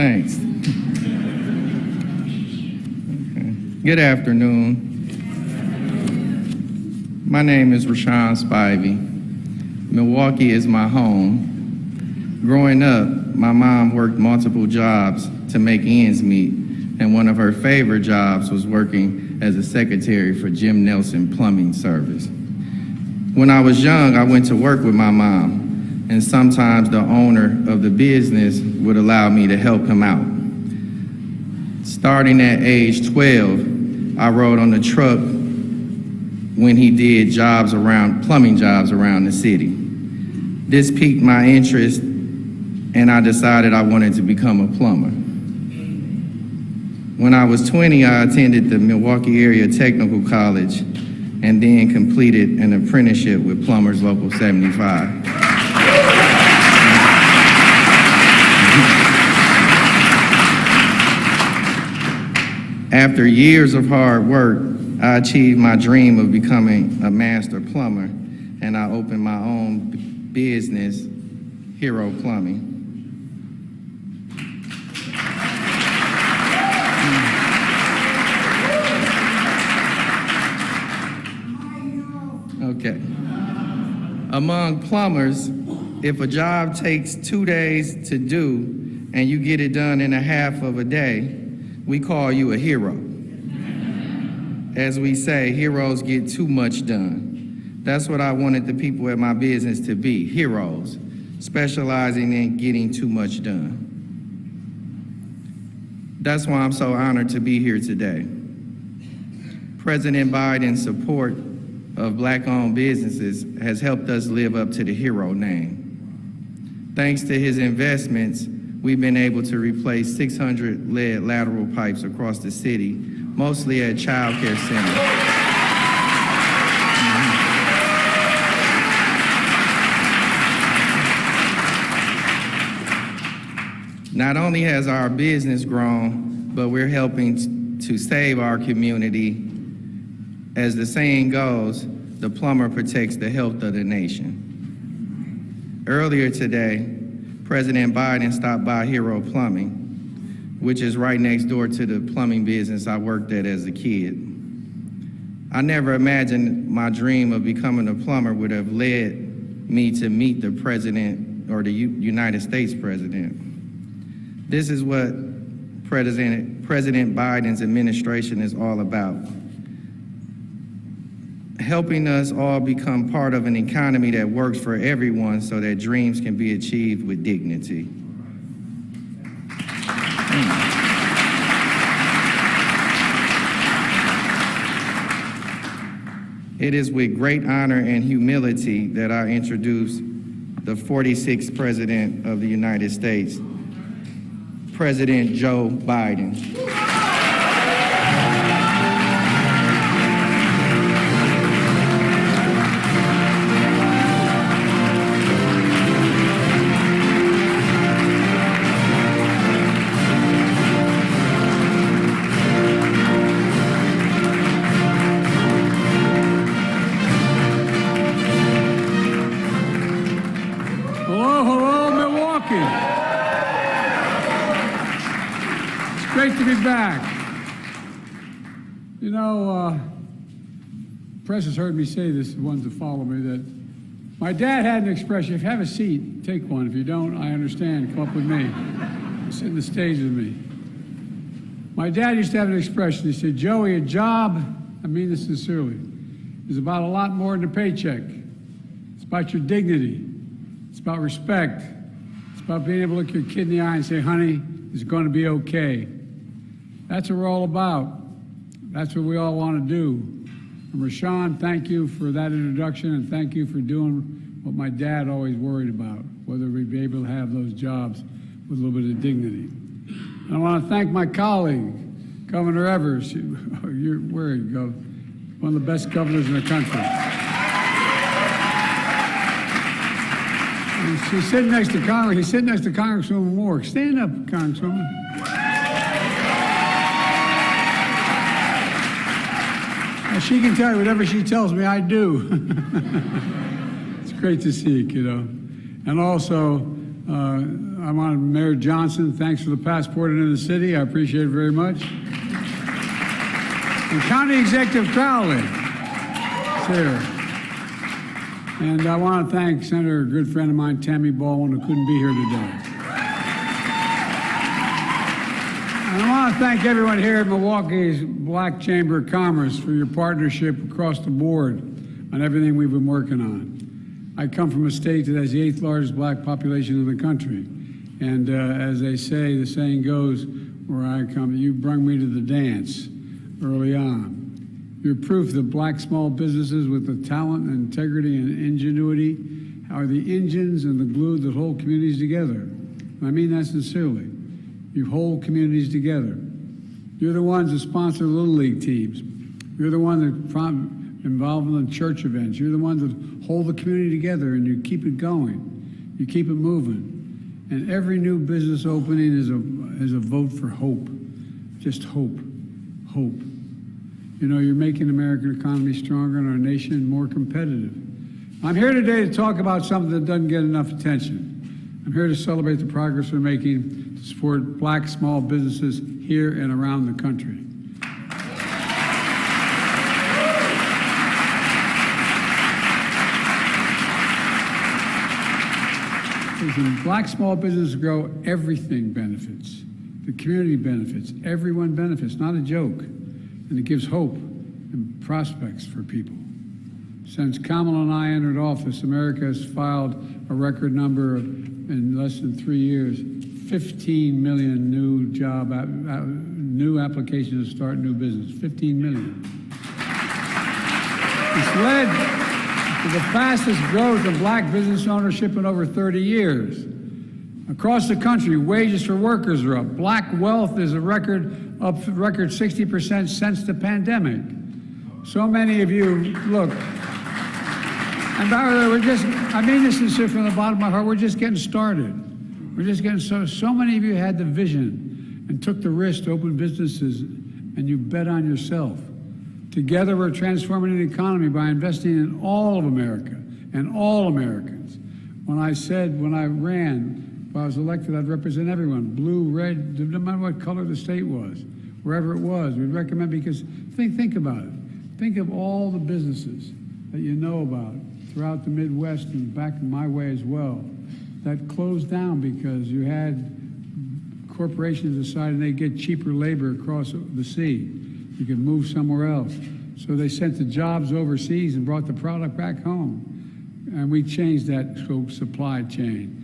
Thanks. Okay. Good afternoon. My name is Rashawn Spivey. Milwaukee is my home. Growing up, my mom worked multiple jobs to make ends meet, and one of her favorite jobs was working as a secretary for Jim Nelson Plumbing Service. When I was young, I went to work with my mom, and sometimes the owner of the business would allow me to help him out. Starting at age 12, I rode on the truck when he did plumbing jobs around the city. This piqued my interest, and I decided I wanted to become a plumber. When I was 20, I attended the Milwaukee Area Technical College and then completed an apprenticeship with Plumbers Local 75. After years of hard work, I achieved my dream of becoming a master plumber, and I opened my own business, Hero Plumbing. Okay. Among plumbers, if a job takes 2 days to do and you get it done in a half of a day, we call you a hero. As we say, heroes get too much done. That's what I wanted the people at my business to be, heroes, specializing in getting too much done. That's why I'm so honored to be here today. President Biden's support of Black-owned businesses has helped us live up to the hero name. Thanks to his investments, we've been able to replace 600 lead lateral pipes across the city, mostly at child care centers. Not only has our business grown, but we're helping to save our community. As the saying goes, the plumber protects the health of the nation. Earlier today, President Biden stopped by Hero Plumbing, which is right next door to the plumbing business I worked at as a kid. I never imagined my dream of becoming a plumber would have led me to meet the president or the United States president. This is what President Biden's administration is all about. Helping us all become part of an economy that works for everyone so that dreams can be achieved with dignity. It is with great honor and humility that I introduce the 46th President of the United States, President Joe Biden. Great to be back. You know, press has heard me say this, the ones that follow me, that my dad had an expression: if you have a seat, take one. If you don't, I understand, come up with me. Sit on the stage with me. My dad used to have an expression. He said, Joey, a job, I mean this sincerely, is about a lot more than a paycheck. It's about your dignity. It's about respect. It's about being able to look your kid in the eye and say, honey, it's going to be okay. That's what we're all about. That's what we all want to do. And Rashawn, thank you for that introduction, and thank you for doing what my dad always worried about, whether we'd be able to have those jobs with a little bit of dignity. And I want to thank my colleague, Governor Evers. Where you go? One of the best governors in the country. And she's sitting next to Congress. He's sitting next to Congresswoman Moore. Stand up, Congresswoman. She can tell you whatever she tells me, I do. It's great to see you, kiddo. And also, I want Mayor Johnson, thanks for the passport into the city. I appreciate it very much. And County Executive Crowley is here. And I want to thank Senator, a good friend of mine, Tammy Baldwin, who couldn't be here today. And I want to thank everyone here at Milwaukee's Black Chamber of Commerce for your partnership across the board on everything we've been working on. I come from a state that has the 8th largest black population in the country. And as they say, the saying goes, where I come, you brung me to the dance early on. You're proof that black small businesses with the talent and integrity and ingenuity are the engines and the glue that hold communities together. And I mean that sincerely. You hold communities together. You're the ones that sponsor Little League teams. You're the ones that involved in the church events. You're the ones that hold the community together, and you keep it going. You keep it moving. And every new business opening is a vote for hope. Just hope. Hope. You know, you're making the American economy stronger and our nation more competitive. I'm here today to talk about something that doesn't get enough attention. I'm here to celebrate the progress we're making to support black small businesses here and around the country. When black small businesses grow, everything benefits. The community benefits. Everyone benefits. Not a joke. And it gives hope and prospects for people. Since Kamala and I entered office, America has filed a record number of, in less than 3 years, 15 million new applications to start new business. 15 million. It's led to the fastest growth of black business ownership in over 30 years. Across the country, wages for workers are up. Black wealth is up a record 60% since the pandemic. So many of you, look, and by the way, I mean this sincere from the bottom of my heart, we're just getting started. We're just getting so many of you had the vision and took the risk to open businesses, and you bet on yourself. Together, we're transforming the economy by investing in all of America and all Americans. When I ran, if I was elected, I'd represent everyone, blue, red, no matter what color the state was, wherever it was. We'd recommend, because think about it. Think of all the businesses that you know about throughout the Midwest and back in my way as well that closed down because you had corporations deciding they'd get cheaper labor across the sea. You could move somewhere else. So they sent the jobs overseas and brought the product back home. And we changed that supply chain.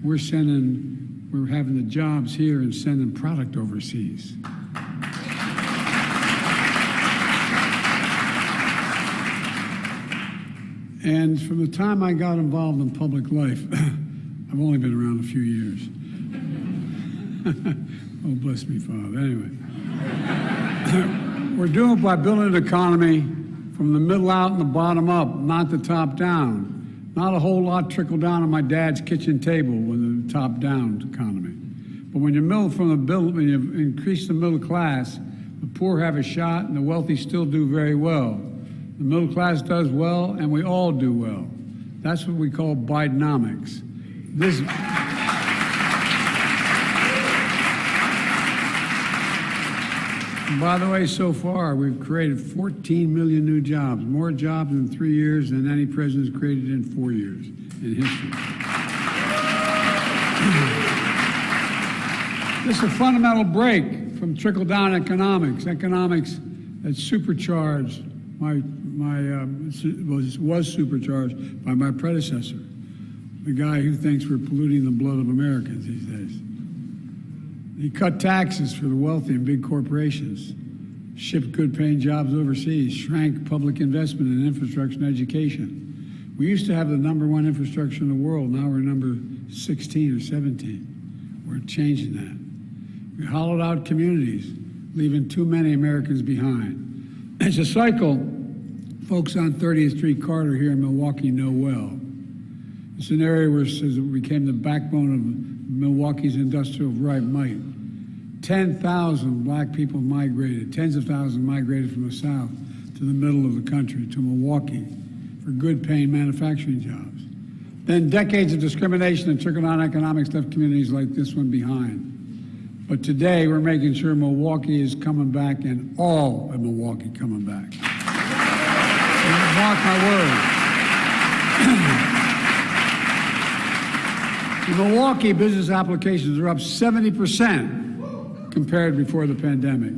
We're having the jobs here and sending product overseas. And from the time I got involved in public life, I've only been around a few years. Oh, bless me, Father. Anyway. We're doing it by building an economy from the middle out and the bottom up, not the top down. Not a whole lot trickled down on my dad's kitchen table with the top down economy. But when you when you increase the middle class, the poor have a shot and the wealthy still do very well. The middle class does well and we all do well. That's what we call Bidenomics. And by the way, so far, we've created 14 million new jobs, more jobs in 3 years than any president's created in 4 years in history. This is a fundamental break from trickle-down economics that supercharged was supercharged by my predecessor, the guy who thinks we're polluting the blood of Americans these days. He cut taxes for the wealthy and big corporations, shipped good-paying jobs overseas, shrank public investment in infrastructure and education. We used to have the #1 infrastructure in the world. Now we're number 16 or 17. We're changing that. We hollowed out communities, leaving too many Americans behind. It's a cycle folks on 30th Street Carter here in Milwaukee know well. It's an area where it became the backbone of Milwaukee's industrial might. 10,000 black people migrated, tens of thousands migrated from the south to the middle of the country, to Milwaukee, for good-paying manufacturing jobs. Then decades of discrimination and trickle-down economics left communities like this one behind. But today, we're making sure Milwaukee is coming back and all of Milwaukee coming back. Mark my words. In Milwaukee, business applications are up 70% compared before the pandemic.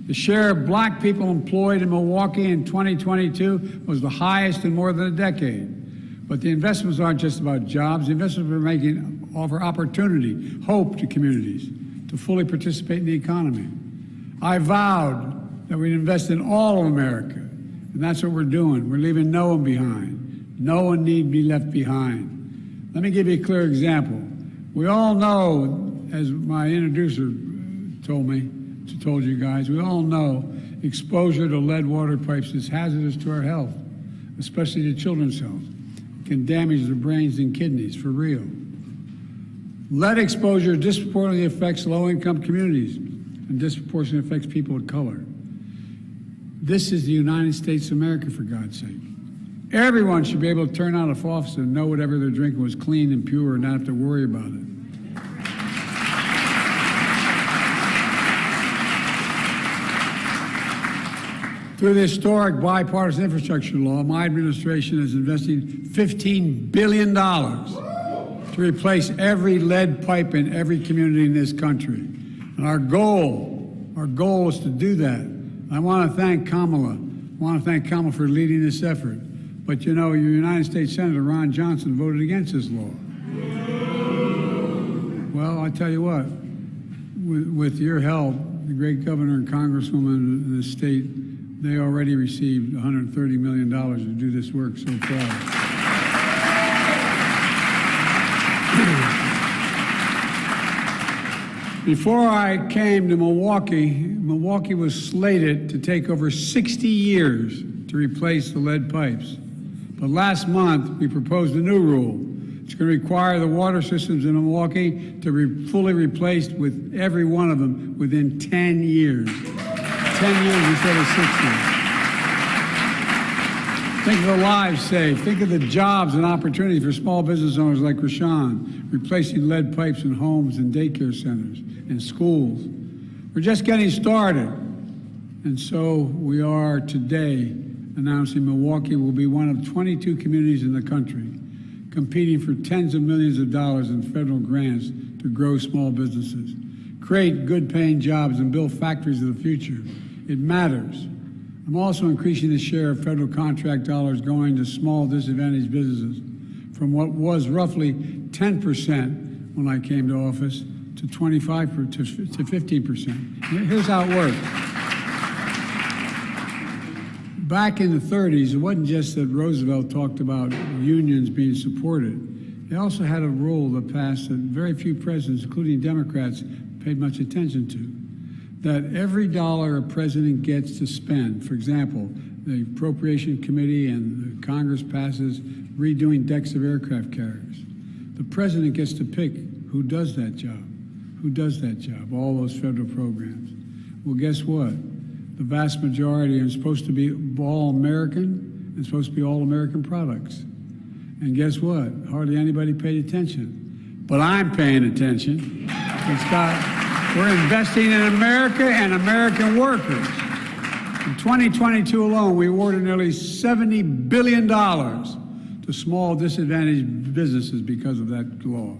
The share of black people employed in Milwaukee in 2022 was the highest in more than a decade. But the investments aren't just about jobs. The investments we're making offer opportunity, hope to communities to fully participate in the economy. I vowed that we'd invest in all of America, and that's what we're doing. We're leaving no one behind. No one need be left behind. Let me give you a clear example. We all know, as my introducer told you guys, we all know exposure to lead water pipes is hazardous to our health, especially to children's health. It can damage their brains and kidneys, for real. Lead exposure disproportionately affects low-income communities and disproportionately affects people of color. This is the United States of America, for God's sake. Everyone should be able to turn on a faucet and know whatever they're drinking was clean and pure and not have to worry about it. Through the historic bipartisan infrastructure law, my administration is investing $15 billion to replace every lead pipe in every community in this country. And our goal is to do that. I want to thank Kamala. I want to thank Kamala for leading this effort. But you know, your United States Senator Ron Johnson voted against this law. Well, I tell you what, with your help, the great governor and congresswoman in the state, they already received $130 million to do this work so far. Before I came to Milwaukee, Milwaukee was slated to take over 60 years to replace the lead pipes. But last month, we proposed a new rule. It's going to require the water systems in Milwaukee to be fully replaced with every one of them within 10 years. 10 years instead of 60. Think of the lives saved. Think of the jobs and opportunity for small business owners like Rashawn, replacing lead pipes in homes and daycare centers and schools. We're just getting started. And so we are today announcing Milwaukee will be one of 22 communities in the country competing for tens of millions of dollars in federal grants to grow small businesses, create good-paying jobs, and build factories of the future. It matters. I'm also increasing the share of federal contract dollars going to small disadvantaged businesses from what was roughly 10% when I came to office to 25% to 15%. Here's how it works. Back in the 30s, it wasn't just that Roosevelt talked about unions being supported. They also had a rule that passed that very few presidents, including Democrats, paid much attention to. That every dollar a president gets to spend, for example, the Appropriation Committee and the Congress passes redoing decks of aircraft carriers. The president gets to pick who does that job. Who does that job? All those federal programs. Well, guess what? The vast majority are supposed to be all American and supposed to be all American products. And guess what? Hardly anybody paid attention. But I'm paying attention. We're investing in America and American workers. In 2022 alone, we awarded nearly $70 billion to small disadvantaged businesses because of that law.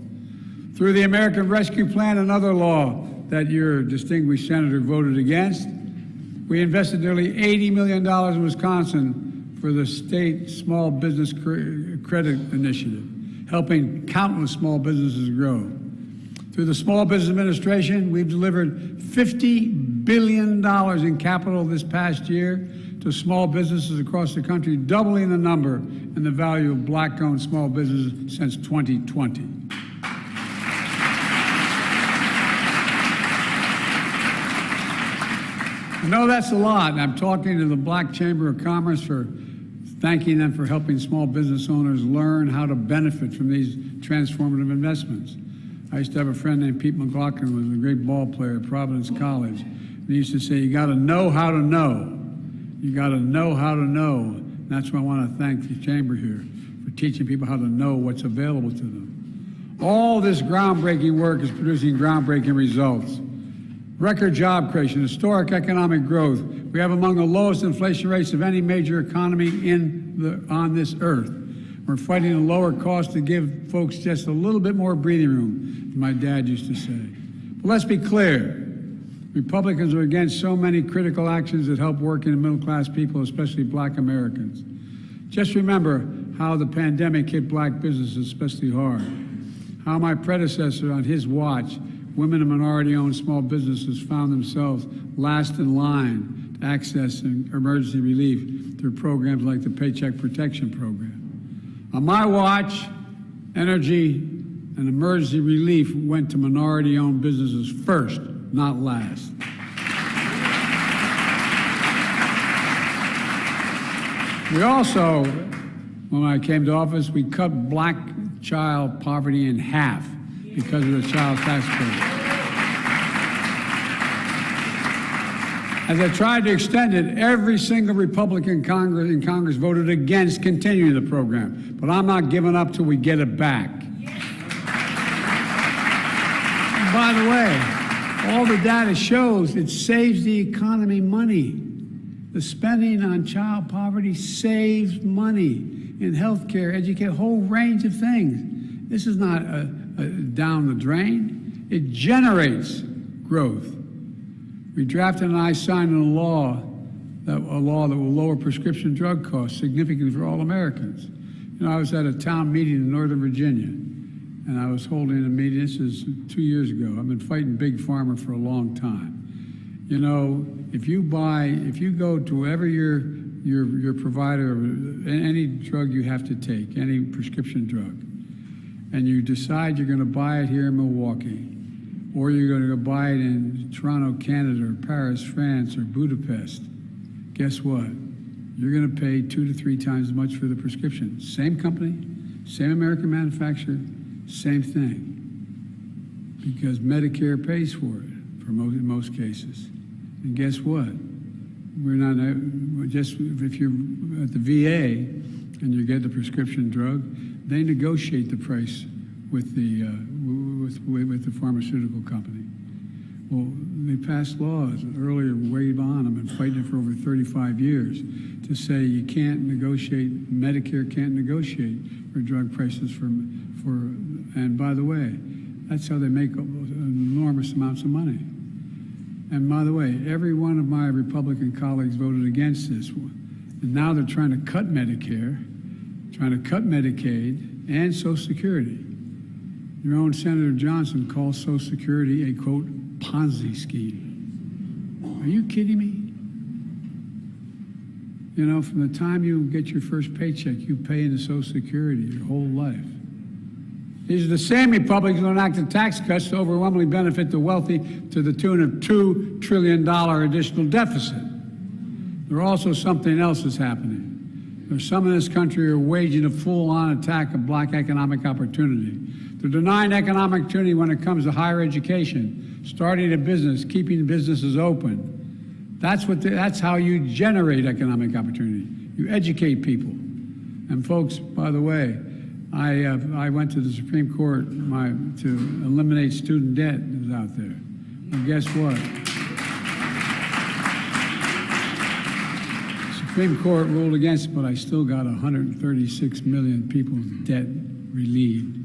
Through the American Rescue Plan, another law that your distinguished senator voted against, we invested nearly $80 million in Wisconsin for the state small business credit initiative, helping countless small businesses grow. Through the Small Business Administration, we've delivered $50 billion in capital this past year to small businesses across the country, doubling the number and the value of black-owned small businesses since 2020. I know that's a lot, and I'm talking to the Black Chamber of Commerce for thanking them for helping small business owners learn how to benefit from these transformative investments. I used to have a friend named Pete McLaughlin, who was a great ball player at Providence College. And he used to say, you got to know how to know. You got to know how to know. And that's why I want to thank the Chamber here for teaching people how to know what's available to them. All this groundbreaking work is producing groundbreaking results. Record job creation, historic economic growth. We have among the lowest inflation rates of any major economy on this earth. We're fighting a lower cost to give folks just a little bit more breathing room, my dad used to say. But let's be clear. Republicans are against so many critical actions that help working and middle-class people, especially black Americans. Just remember how the pandemic hit black businesses especially hard. How my predecessor on his watch, women and minority-owned small businesses found themselves last in line to access emergency relief through programs like the Paycheck Protection Program. On my watch, energy and emergency relief went to minority-owned businesses first, not last. We also, when I came to office, we cut black child poverty in half because of the child tax credit. As I tried to extend it, every single Republican in Congress voted against continuing the program. But I'm not giving up till we get it back. And by the way, all the data shows it saves the economy money. The spending on child poverty saves money in health care, education, a whole range of things. This is not a down the drain. It generates growth. We drafted and I signed a law that will lower prescription drug costs significantly for all Americans. You know, I was at a town meeting in Northern Virginia, and I was holding a meeting. This is 2 years ago. I've been fighting Big Pharma for a long time. You know, if you go to wherever your provider, any drug you have to take, any prescription drug, and you decide you're going to buy it here in Milwaukee, or you're going to go buy it in Toronto, Canada, or Paris, France, or Budapest, guess what? You're going to pay 2 to 3 times as much for the prescription. Same company, same American manufacturer, same thing. Because Medicare pays for it in most cases. And guess what? If you're at the VA and you get the prescription drug, they negotiate the price with the pharmaceutical company. Well, they passed laws earlier, way on. I've been fighting it for over 35 years to say you can't negotiate. Medicare can't negotiate for drug prices and by the way, that's how they make enormous amounts of money. And by the way, every one of my Republican colleagues voted against this one. And now they're trying to cut Medicare, trying to cut Medicaid and Social Security. Your own Senator Johnson calls Social Security a, quote, Ponzi scheme. Are you kidding me? You know, from the time you get your first paycheck, you pay into Social Security your whole life. These are the same Republicans who enacted tax cuts to overwhelmingly benefit the wealthy to the tune of $2 trillion additional deficit. There also something else is happening. There's some in this country who are waging a full-on attack of black economic opportunity. They're denying economic opportunity when it comes to higher education, starting a business, keeping businesses open. That's how you generate economic opportunity. You educate people. And folks, by the way, I went to the Supreme Court to eliminate student debt that was out there. And guess what? The Supreme Court ruled against it, but I still got 136 million people's debt relieved.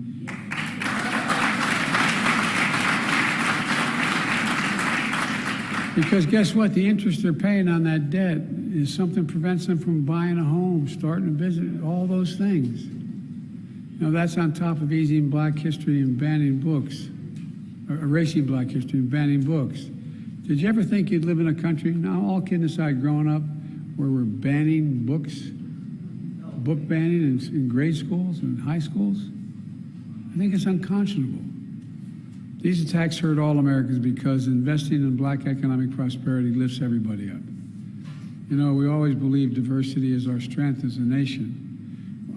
Because guess what? The interest they're paying on that debt is something that prevents them from buying a home, starting a business, all those things. You know, that's on top of erasing black history and banning books, or erasing black history and banning books. Did you ever think you'd live in a country, now all kidding aside, growing up, where we're banning books, book banning in grade schools and high schools? I think it's unconscionable. These attacks hurt all Americans because investing in black economic prosperity lifts everybody up. You know, we always believe diversity is our strength as a nation.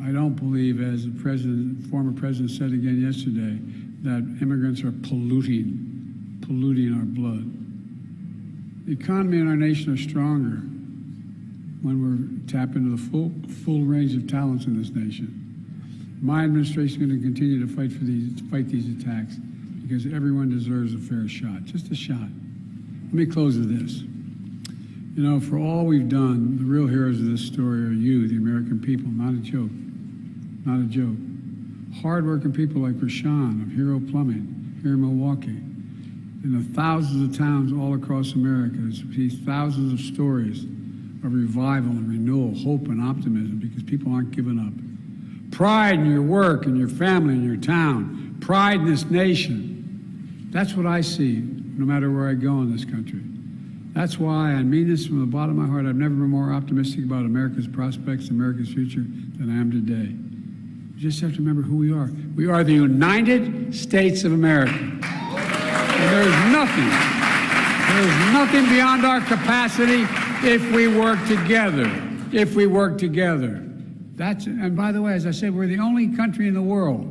I don't believe, as the former president said again yesterday, that immigrants are polluting our blood. The economy in our nation are stronger when we're tapping into the full range of talents in this nation. My administration is going to continue to fight these attacks because everyone deserves a fair shot, just a shot. Let me close with this. You know, for all we've done, the real heroes of this story are you, the American people, not a joke, not a joke. Hard-working people like Rashawn of Hero Plumbing here in Milwaukee, and the thousands of towns all across America, these thousands of stories of revival and renewal, hope and optimism because people aren't giving up. Pride in your work and your family and your town. Pride in this nation. That's what I see no matter where I go in this country. That's why I mean this from the bottom of my heart. I've never been more optimistic about America's prospects, America's future than I am today. You just have to remember who we are. We are the United States of America. And there's nothing beyond our capacity if we work together. If we work together. And by the way, as I said, we're the only country in the world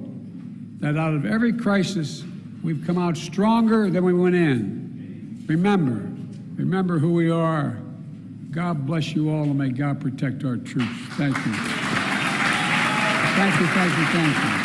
that out of every crisis, we've come out stronger than we went in. Remember who we are. God bless you all, and may God protect our troops. Thank you. Thank you.